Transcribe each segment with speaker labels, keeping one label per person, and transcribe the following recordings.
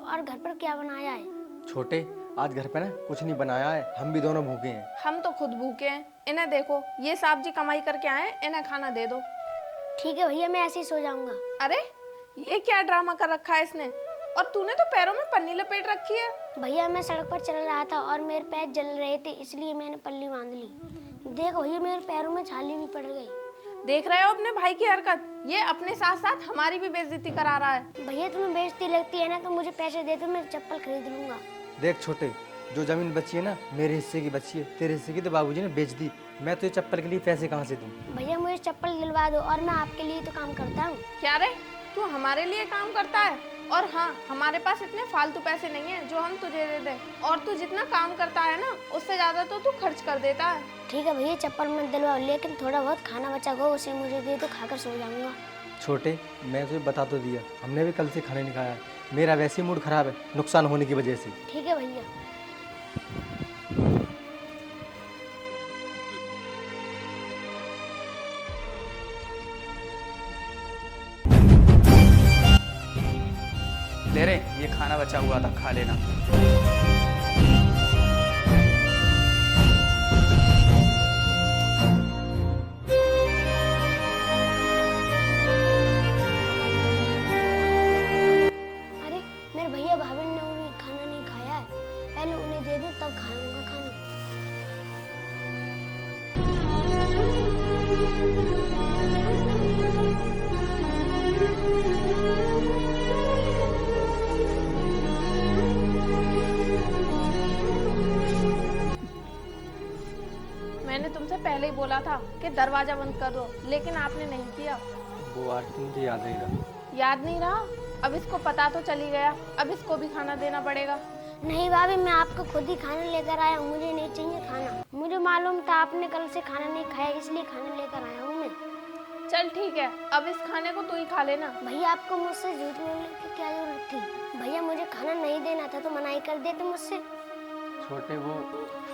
Speaker 1: और घर पर क्या बनाया है?
Speaker 2: छोटे, आज घर पे ना कुछ नहीं बनाया है, हम भी दोनों भूखे हैं।
Speaker 3: हम तो खुद भूखे हैं। इन्हें देखो, ये साहब जी कमाई करके आए, इन्हें खाना दे दो।
Speaker 1: ठीक है भैया, मैं ऐसे ही सो जाऊंगा।
Speaker 3: अरे ये क्या ड्रामा कर रखा है इसने, और तूने तो पैरों में पन्नी लपेट रखी है।
Speaker 1: भैया मैं सड़क पर चल रहा था और मेरे पैर जल रहे थे, इसलिए मैंने पल्ली बांध ली। देखो भैया, मेरे पैरों में छाले भी पड़ गई।
Speaker 3: देख रहे हो अपने भाई की हरकत, ये अपने साथ साथ हमारी भी बेइज्जती करा रहा है।
Speaker 1: भैया तुम्हें बेइज्जती लगती है ना, तो मुझे पैसे दे दो, मैं चप्पल खरीद लूंगा।
Speaker 2: देख छोटे, जो जमीन बची है ना मेरे हिस्से की बची है, तेरे हिस्से की तो बाबूजी ने बेच दी। मैं तुझे चप्पल के लिए पैसे कहाँ से दूँ?
Speaker 1: भैया मुझे चप्पल दिलवा दो, और मैं आपके लिए तो काम करता हूँ।
Speaker 3: क्या रे, तू हमारे लिए काम करता है? और हाँ, हमारे पास इतने फालतू पैसे नहीं है जो हम तुझे दे दें। और तू जितना काम करता है ना, उससे ज्यादा तो तू खर्च कर देता है।
Speaker 1: ठीक है भैया, चप्पल मत दिलवाओ, लेकिन थोड़ा बहुत खाना बचा हो उसे मुझे दे दो, खाकर सो जाऊंगा।
Speaker 2: छोटे, मैं तुझे बता तो दिया, हमने भी कल से खाना नहीं खाया है। मेरा वैसे ही मूड खराब है नुकसान होने की वजह से।
Speaker 1: ठीक है भैया।
Speaker 4: ले रे, ये खाना बचा हुआ था, खा लेना।
Speaker 1: अरे मेरे भैया भाभी ने उन्हें खाना नहीं खाया है, पहले उन्हें दे दूं तब खाऊंगा खाना।
Speaker 3: मैंने तुमसे पहले ही बोला था कि दरवाजा बंद कर दो, लेकिन आपने नहीं किया।
Speaker 2: वो आरती मुझे याद नहीं रहा।
Speaker 3: याद नहीं रहा? अब इसको पता तो चली गया, अब इसको भी खाना देना पड़ेगा।
Speaker 1: नहीं भाभी, मैं आपको खुद ही खाना लेकर आया हूँ, मुझे नहीं चाहिए खाना। मुझे मालूम था आपने कल से खाना नहीं खाया, इसलिए खाना लेकर आया हूँ मैं।
Speaker 3: चल ठीक है, अब इस खाने को तू ही खा लेना।
Speaker 1: भैया आपको मुझसे झूठ बोलने की क्या जरूरत थी? भैया मुझे खाना नहीं देना था तो मनाही कर देते मुझसे।
Speaker 2: छोटे, वो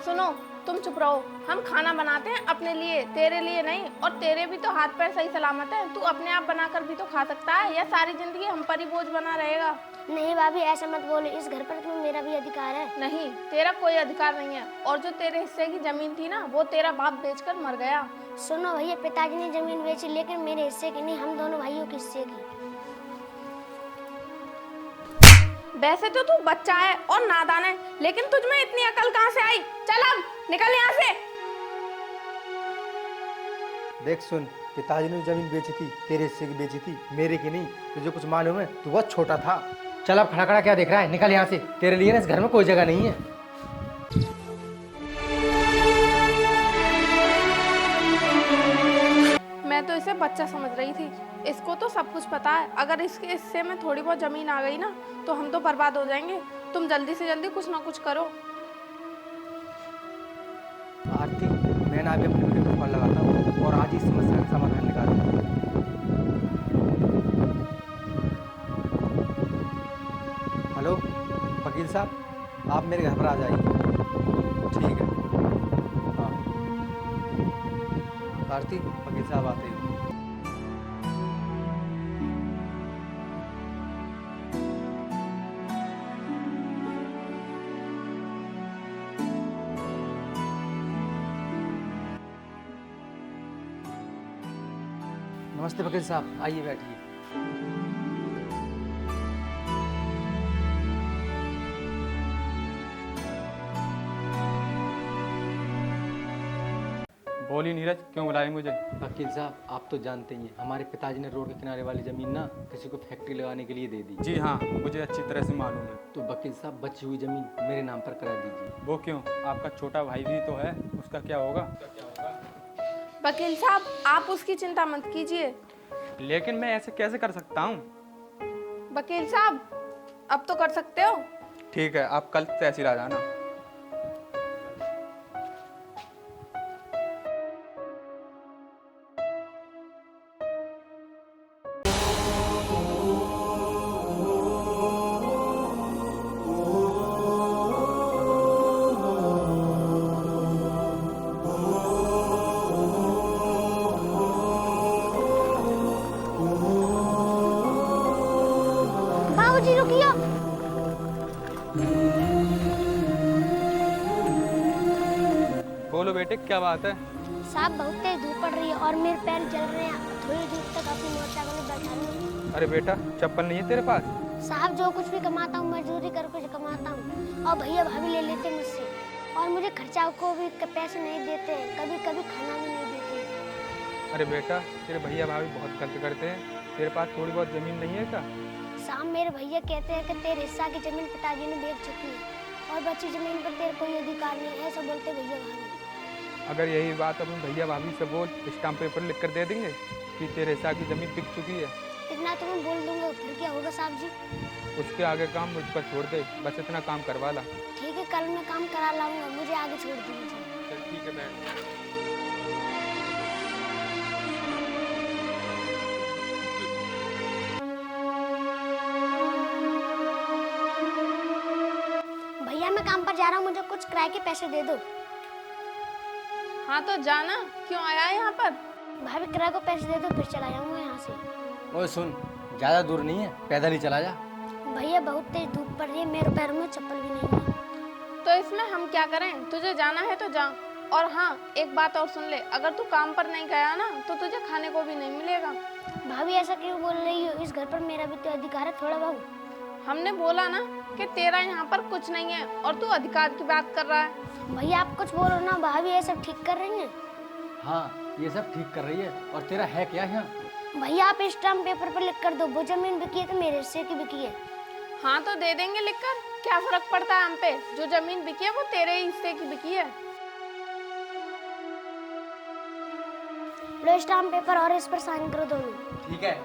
Speaker 3: सुनो, तुम चुप रहो। हम खाना बनाते हैं अपने लिए, तेरे लिए नहीं। और तेरे भी तो हाथ पैर सही सलामत है, तू अपने आप बनाकर भी तो खा सकता है, या सारी जिंदगी हम पर ही बोझ बना रहेगा?
Speaker 1: नहीं भाभी, ऐसा मत बोलो, इस घर पर तो मेरा भी अधिकार है।
Speaker 3: नहीं, तेरा कोई अधिकार नहीं है। और जो तेरे हिस्से की जमीन थी ना, वो तेरा बाप बेचकर मर गया।
Speaker 1: सुनो भैया, पिताजी ने जमीन बेची, लेकिन मेरे हिस्से की नहीं, हम दोनों भाइयों के हिस्से की।
Speaker 3: वैसे तो तू बच्चा है और नादान है, लेकिन तुझ में इतनी अकल कहाँ से आई? चल अब निकल यहाँ से।
Speaker 2: देख सुन, पिताजी ने जमीन बेची थी, तेरे हिस्से की बेची थी, मेरे की नहीं। तुझे कुछ मालूम है? तू बहुत छोटा था। चल अब खड़ा खड़ा क्या देख रहा है, निकल यहाँ से। तेरे लिए ना इस घर में कोई जगह नहीं है।
Speaker 3: मैं तो इसे बच्चा समझ रही थी, इसको तो सब कुछ पता है। अगर इसके हिस्से में थोड़ी बहुत जमीन आ गई ना, तो हम तो बर्बाद हो जाएंगे। तुम जल्दी से जल्दी कुछ ना कुछ करो।
Speaker 2: आरती, मैं ना अभी अपने बेटे को फोन लगाता हूँ और आज इस समस्या का समाधान निकालूंगा। हेलो वकील साहब, आप मेरे घर पर आ जाइए। ठीक है। हाँ आरती, वकील साहब आते हैं। नमस्ते वकील साहब, आइए बैठिए।
Speaker 5: बोली नीरज, क्यों बुलाए मुझे?
Speaker 2: वकील साहब, आप तो जानते ही हैं, हमारे पिताजी ने रोड के किनारे वाली जमीन ना किसी को फैक्ट्री लगाने के लिए दे दी।
Speaker 5: जी हाँ, मुझे अच्छी तरह से मालूम है।
Speaker 2: तो वकील साहब, बची हुई जमीन मेरे नाम पर करा दीजिए।
Speaker 5: वो क्यों? आपका छोटा भाई भी तो है, उसका क्या होगा?
Speaker 3: वकील साहब, आप उसकी चिंता मत कीजिए।
Speaker 5: लेकिन मैं ऐसे कैसे कर सकता हूँ?
Speaker 3: वकील साहब, अब तो कर सकते हो।
Speaker 5: ठीक है, आप कल तहसील आ जाना।
Speaker 1: बाबूजी रुकियो।
Speaker 5: बेटे क्या बात है?
Speaker 1: साहब बहुत तेज धूप पड़ रही है और मेरे पैर जल रहे हैं। थोड़ी दूर तक अपनी मोटरसाइकिल में बैठा लूँ।
Speaker 5: अरे बेटा चप्पल नहीं है तेरे पास?
Speaker 1: साहब जो कुछ भी कमाता हूँ मजदूरी कर कुछ कमाता हूँ और भैया भाभी ले लेते मुझसे और मुझे खर्चा को भी पैसे नहीं देते, कभी कभी खाना भी नहीं देते।
Speaker 5: अरे बेटा तेरे भैया भाभी बहुत गलत करते हैं। तेरे पास थोड़ी बहुत ज़मीन नहीं है क्या?
Speaker 1: साहब मेरे भैया कहते हैं कि तेरे हिस्सा की जमीन पिताजी ने बेच चुकी है और बची जमीन पर तेरे कोई अधिकार नहीं है, ऐसा बोलते भैया भाभी।
Speaker 5: अगर यही बात अपन भैया भाभी से बोल, स्टाम्प पेपर लिख कर दे देंगे कि तेरे हिस्सा की ज़मीन बिक चुकी है।
Speaker 1: इतना तो मैं बोल दूंगा, फिर क्या होगा साहब जी?
Speaker 5: उसके आगे काम मुझ पर छोड़ दे, बस इतना काम करवा ला।
Speaker 1: ठीक है, कल मैं काम करा लाऊंगा, मुझे आगे छोड़ दीजिए।
Speaker 5: चल ठीक है बैठ।
Speaker 1: भैया मैं काम पर जा रहा हूँ, मुझे कुछ किराए के पैसे दे दो।
Speaker 3: हाँ तो जाना, क्यों आया है यहाँ पर?
Speaker 1: भाभी किराए को पैसे दे दो, फिर चला जाऊंगा यहाँ से।
Speaker 2: ओए सुन, ज़्यादा दूर नहीं है, पैदल ही चला जा।
Speaker 1: भैया बहुत तेज धूप पड़ रही है, मेरे पैरों में चप्पल भी नहीं है।
Speaker 3: तो इसमें हम क्या करें? तुझे जाना है तो जा। और हाँ, एक बात और सुन ले, अगर तू काम पर नहीं गया ना तो तुझे खाने को भी नहीं मिलेगा।
Speaker 1: भाभी ऐसा क्यों बोल रही हो? इस घर पर मेरा भी तो अधिकार है थोड़ा बहुत।
Speaker 3: हमने बोला ना कि तेरा यहाँ पर कुछ नहीं है और तू अधिकार की बात कर रहा है।
Speaker 1: भैया आप कुछ बोलो ना, भाभी ये सब ठीक कर रही हैं।
Speaker 2: हाँ ये सब ठीक कर रही है। और तेरा है क्या यहाँ?
Speaker 1: भैया आप स्टाम्प पेपर पर लिख कर दो, वो जमीन बिकी है तो मेरे हिस्से की बिकी है।
Speaker 3: हाँ तो दे देंगे लिखकर, क्या फर्क पड़ता है हम पे? जो जमीन बिकी है वो तेरे ही हिस्से की बिकी है।
Speaker 1: लो स्टाम्प पेपर और इस पर साइन करो दोनों।
Speaker 2: ठीक है।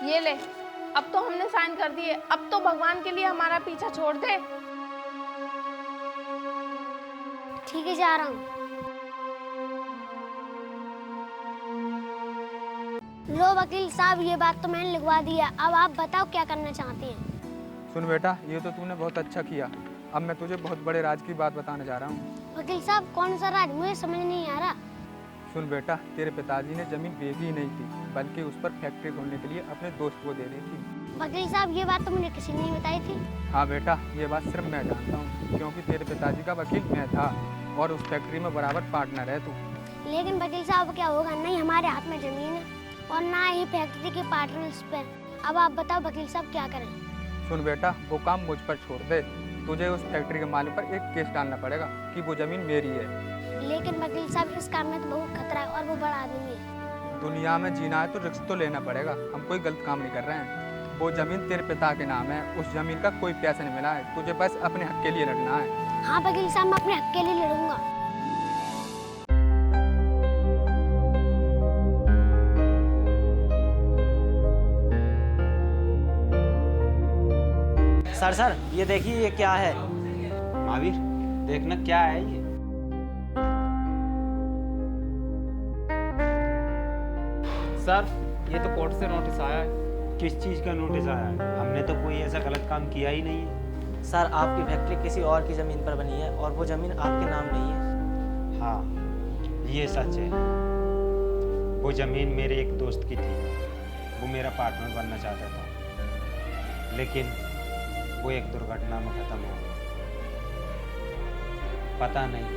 Speaker 3: ये ले, अब तो हमने साइन कर दिए, अब तो भगवान के लिए हमारा पीछा छोड़ दे।
Speaker 1: ठीक है, जा रहा हूँ। लो वकील साहब, ये बात तो मैंने लिखवा दिया, अब आप बताओ क्या करना चाहते हैं।
Speaker 5: सुन बेटा, ये तो तूने बहुत अच्छा किया। अब मैं तुझे बहुत बड़े राज की बात बताने जा रहा हूँ।
Speaker 1: वकील साहब कौन सा राज, मुझे समझ नहीं आ रहा।
Speaker 5: सुन बेटा, तेरे पिताजी ने जमीन बेची ही नहीं थी, बल्कि उस पर फैक्ट्री खोलने के लिए अपने दोस्त को दे दी थी।
Speaker 1: वकील साहब ये बात तो मुझे किसी ने नहीं बताई थी।
Speaker 5: हाँ बेटा, ये बात सिर्फ मैं जानता हूँ, क्योंकि तेरे पिताजी का वकील मैं था और उस फैक्ट्री में बराबर पार्टनर है तू।
Speaker 1: लेकिन वकील साहब क्या होगा, नहीं हमारे हाथ में जमीन है और ना ही फैक्ट्री के पार्टनर्स। अब आप बताओ वकील साहब क्या करें।
Speaker 5: सुन बेटा, वो काम मुझ पर छोड़ दे। तुझे उस फैक्ट्री के मालिक पर एक केस डालना पड़ेगा कि वो जमीन मेरी है।
Speaker 1: लेकिन वकील साहब इस काम में तो बहुत खतरा है और वो बड़ा आदमी है।
Speaker 5: दुनिया में जीना है तो रिस्क तो लेना पड़ेगा। हम कोई गलत काम नहीं कर रहे हैं। वो जमीन तेरे पिता के नाम है, उस जमीन का कोई पैसा नहीं मिला है। तुझे बस अपने हक के लिए लड़ना है।
Speaker 1: हाँ वकील साहब, मैं अपने हक के लिए लड़ूंगा।
Speaker 6: सर ये देखिए, ये क्या है?
Speaker 4: महावीर देखना क्या है ये।
Speaker 7: सर ये तो कोर्ट से नोटिस आया है।
Speaker 8: किस चीज़ का नोटिस आया है? हमने तो कोई ऐसा गलत काम किया ही नहीं है।
Speaker 6: सर आपकी फैक्ट्री किसी और की ज़मीन पर बनी है और वो ज़मीन आपके नाम नहीं है।
Speaker 8: हाँ ये सच है। वो ज़मीन मेरे एक दोस्त की थी, वो मेरा पार्टनर बनना चाहता था, लेकिन वो एक दुर्घटना में ख़त्म हो गया। पता नहीं,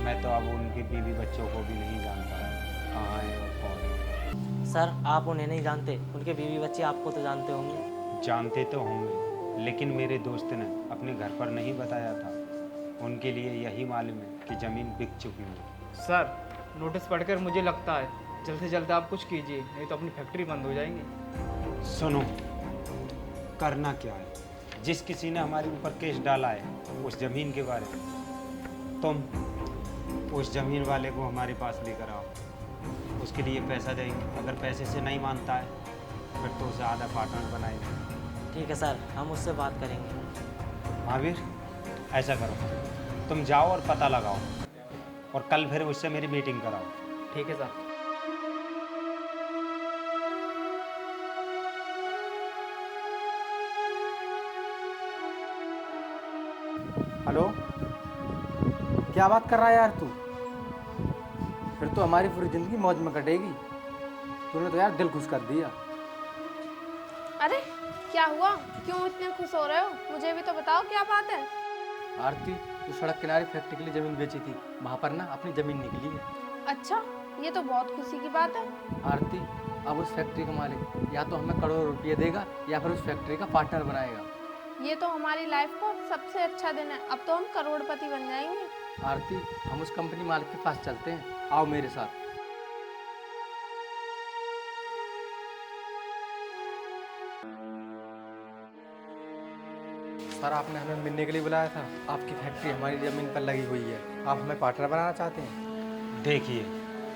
Speaker 8: मैं तो अब उनके बीवी बच्चों को भी नहीं जानता कहाँ है और कौन है।
Speaker 6: सर आप उन्हें नहीं जानते, उनके बीवी बच्चे आपको तो जानते होंगे।
Speaker 8: जानते तो होंगे, लेकिन मेरे दोस्त ने अपने घर पर नहीं बताया था। उनके लिए यही मालूम है कि ज़मीन बिक चुकी है।
Speaker 7: सर नोटिस पढ़कर मुझे लगता है जल्द से जल्द आप कुछ कीजिए, नहीं तो अपनी फैक्ट्री बंद हो जाएंगी।
Speaker 8: सुनो, करना क्या है? जिस किसी ने हमारे ऊपर केस डाला है उस ज़मीन के बारे में, तुम उस ज़मीन वाले को हमारे पास लेकर आओ। उसके लिए पैसा देंगे, अगर पैसे से नहीं मानता है फिर तो उसे आधा पार्टनर बनाएंगे।
Speaker 6: ठीक है सर, हम उससे बात करेंगे।
Speaker 8: महावीर ऐसा करो, तुम जाओ और पता लगाओ और कल फिर उससे मेरी मीटिंग कराओ।
Speaker 7: ठीक है सर।
Speaker 2: हेलो, क्या बात कर रहा है यार तू? फिर तो हमारी पूरी जिंदगी मौज में कटेगी। तूने तो यार दिल खुश कर दिया।
Speaker 3: अरे क्या हुआ, क्यों इतने खुश हो रहे हो? मुझे भी तो बताओ क्या बात है।
Speaker 2: आरती, तू सड़क किनारे फैक्ट्री के लिए जमीन बेची थी, वहाँ पर ना अपनी जमीन निकली है।
Speaker 3: अच्छा, ये तो बहुत खुशी की बात है।
Speaker 2: आरती, अब उस फैक्ट्री का मालिक या तो हमें करोड़ों रुपये देगा या फिर उस फैक्ट्री का पार्टनर बनाएगा।
Speaker 3: ये तो हमारी लाइफ का सबसे अच्छा दिन है, अब तो हम करोड़पति बन जाएंगे।
Speaker 2: आरती, हम उस कंपनी मालिक के पास चलते हैं, आओ मेरे साथ। सर, आपने हमें मिलने के लिए बुलाया था। आपकी फैक्ट्री हमारी ज़मीन पर लगी हुई है, आप हमें पार्टनर बनाना चाहते हैं?
Speaker 8: देखिए,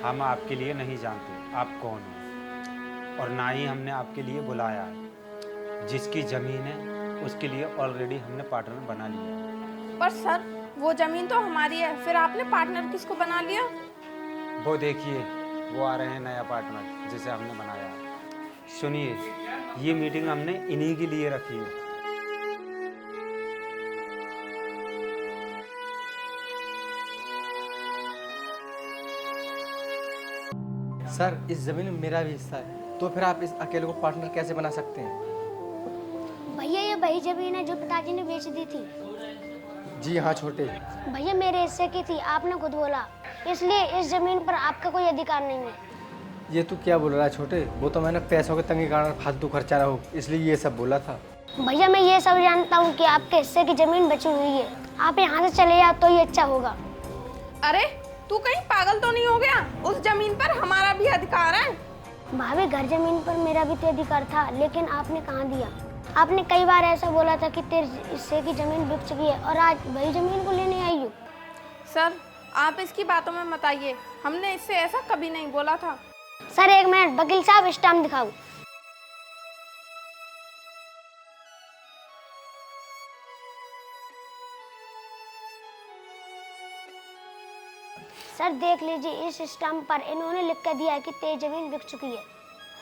Speaker 8: हम आपके लिए नहीं जानते आप कौन हो, और ना ही हमने आपके लिए बुलाया है। जिसकी ज़मीन है उसके लिए ऑलरेडी हमने पार्टनर बना लिया है।
Speaker 3: पर सर, वो जमीन तो हमारी है, फिर आपने पार्टनर किसको बना लिया?
Speaker 8: वो देखिए, वो आ रहे हैं नया पार्टनर जिसे हमने बनाया है। सुनिए, ये मीटिंग हमने इन्हीं के लिए रखी है।
Speaker 2: सर, इस ज़मीन में मेरा भी हिस्सा है, तो फिर आप इस अकेले को पार्टनर कैसे बना सकते हैं?
Speaker 1: भैया ये वही जमीन है जो पिताजी ने बेच दी थी।
Speaker 2: जी हाँ छोटे।
Speaker 1: भैया मेरे हिस्से की थी, आपने खुद बोला, इसलिए इस जमीन पर आपका कोई अधिकार नहीं है।
Speaker 2: ये तू क्या बोल रहा है छोटे? वो तो मैंने पैसों के तंगी कारण फालतू खर्चा ना हो इसलिए ये सब बोला था।
Speaker 1: भैया मैं ये सब जानता हूँ कि आपके हिस्से की जमीन बची हुई है, आप यहाँ से चले जाओ तो ये अच्छा होगा।
Speaker 3: अरे तू कहीं पागल तो नहीं हो गया? उस जमीन पर हमारा भी अधिकार है।
Speaker 1: भाभी, घर जमीन पर मेरा भी तो अधिकार था, लेकिन आपने कहाँ दिया? आपने कई बार ऐसा बोला था कि तेरे हिस्से की जमीन बिक चुकी है और आज वही जमीन को लेने आई हो।
Speaker 3: सर, आप इसकी बातों में मत आइए, हमने इससे ऐसा कभी नहीं बोला था।
Speaker 1: सर एक मिनट, वकील साहब स्टाम्प दिखाओ। सर देख लीजिए, इस स्टाम्प पर इन्होंने लिख कर दिया है कि तेरी जमीन बिक चुकी है।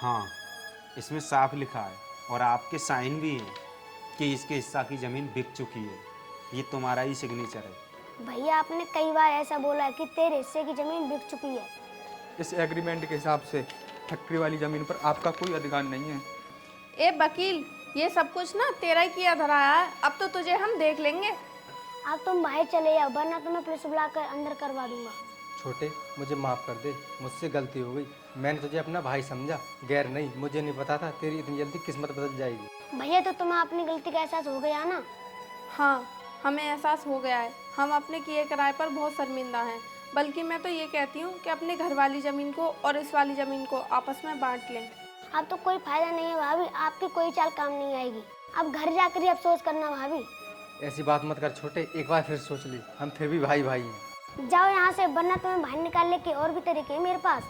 Speaker 8: हाँ, इसमें साफ लिखा है और आपके साइन भी हैं कि इसके हिस्सा की ज़मीन बिक चुकी है। ये तुम्हारा ही सिग्नेचर है।
Speaker 1: भैया आपने कई बार ऐसा बोला है कि तेरे हिस्से की जमीन बिक चुकी है।
Speaker 5: इस एग्रीमेंट के हिसाब से फैक्ट्री वाली ज़मीन पर आपका कोई अधिकार नहीं है।
Speaker 3: ए वकील, ये सब कुछ ना तेरा ही किया धराया है, अब तो तुझे हम देख लेंगे।
Speaker 1: अब तुम बाहर चले जाओ, वरना तुम्हें पुलिस बुलाकर अंदर करवा दूंगा।
Speaker 2: छोटे, मुझे माफ़ कर दे, मुझसे गलती हो गई। मैंने तुझे अपना भाई समझा, गैर नहीं। मुझे नहीं पता था तेरी इतनी जल्दी किस्मत बदल जाएगी।
Speaker 1: भैया तो तुम्हें अपनी गलती का एहसास हो गया ना?
Speaker 3: हाँ, हमें एहसास हो गया है। हम अपने किए कराए पर बहुत शर्मिंदा हैं। बल्कि मैं तो ये कहती हूँ कि अपने घर वाली ज़मीन को और इस वाली ज़मीन को आपस में बांट लें।
Speaker 1: अब तो कोई फायदा नहीं है भाभी, आपकी कोई चाल काम नहीं आएगी। अब घर जाकर ही अफसोस करना भाभी।
Speaker 2: ऐसी बात मत कर छोटे, एक बार फिर सोच ली, हम फिर भी भाई भाई हैं।
Speaker 1: जाओ यहाँ से, वरना तुम्हें बाहर निकालने के और भी तरीके हैं मेरे पास।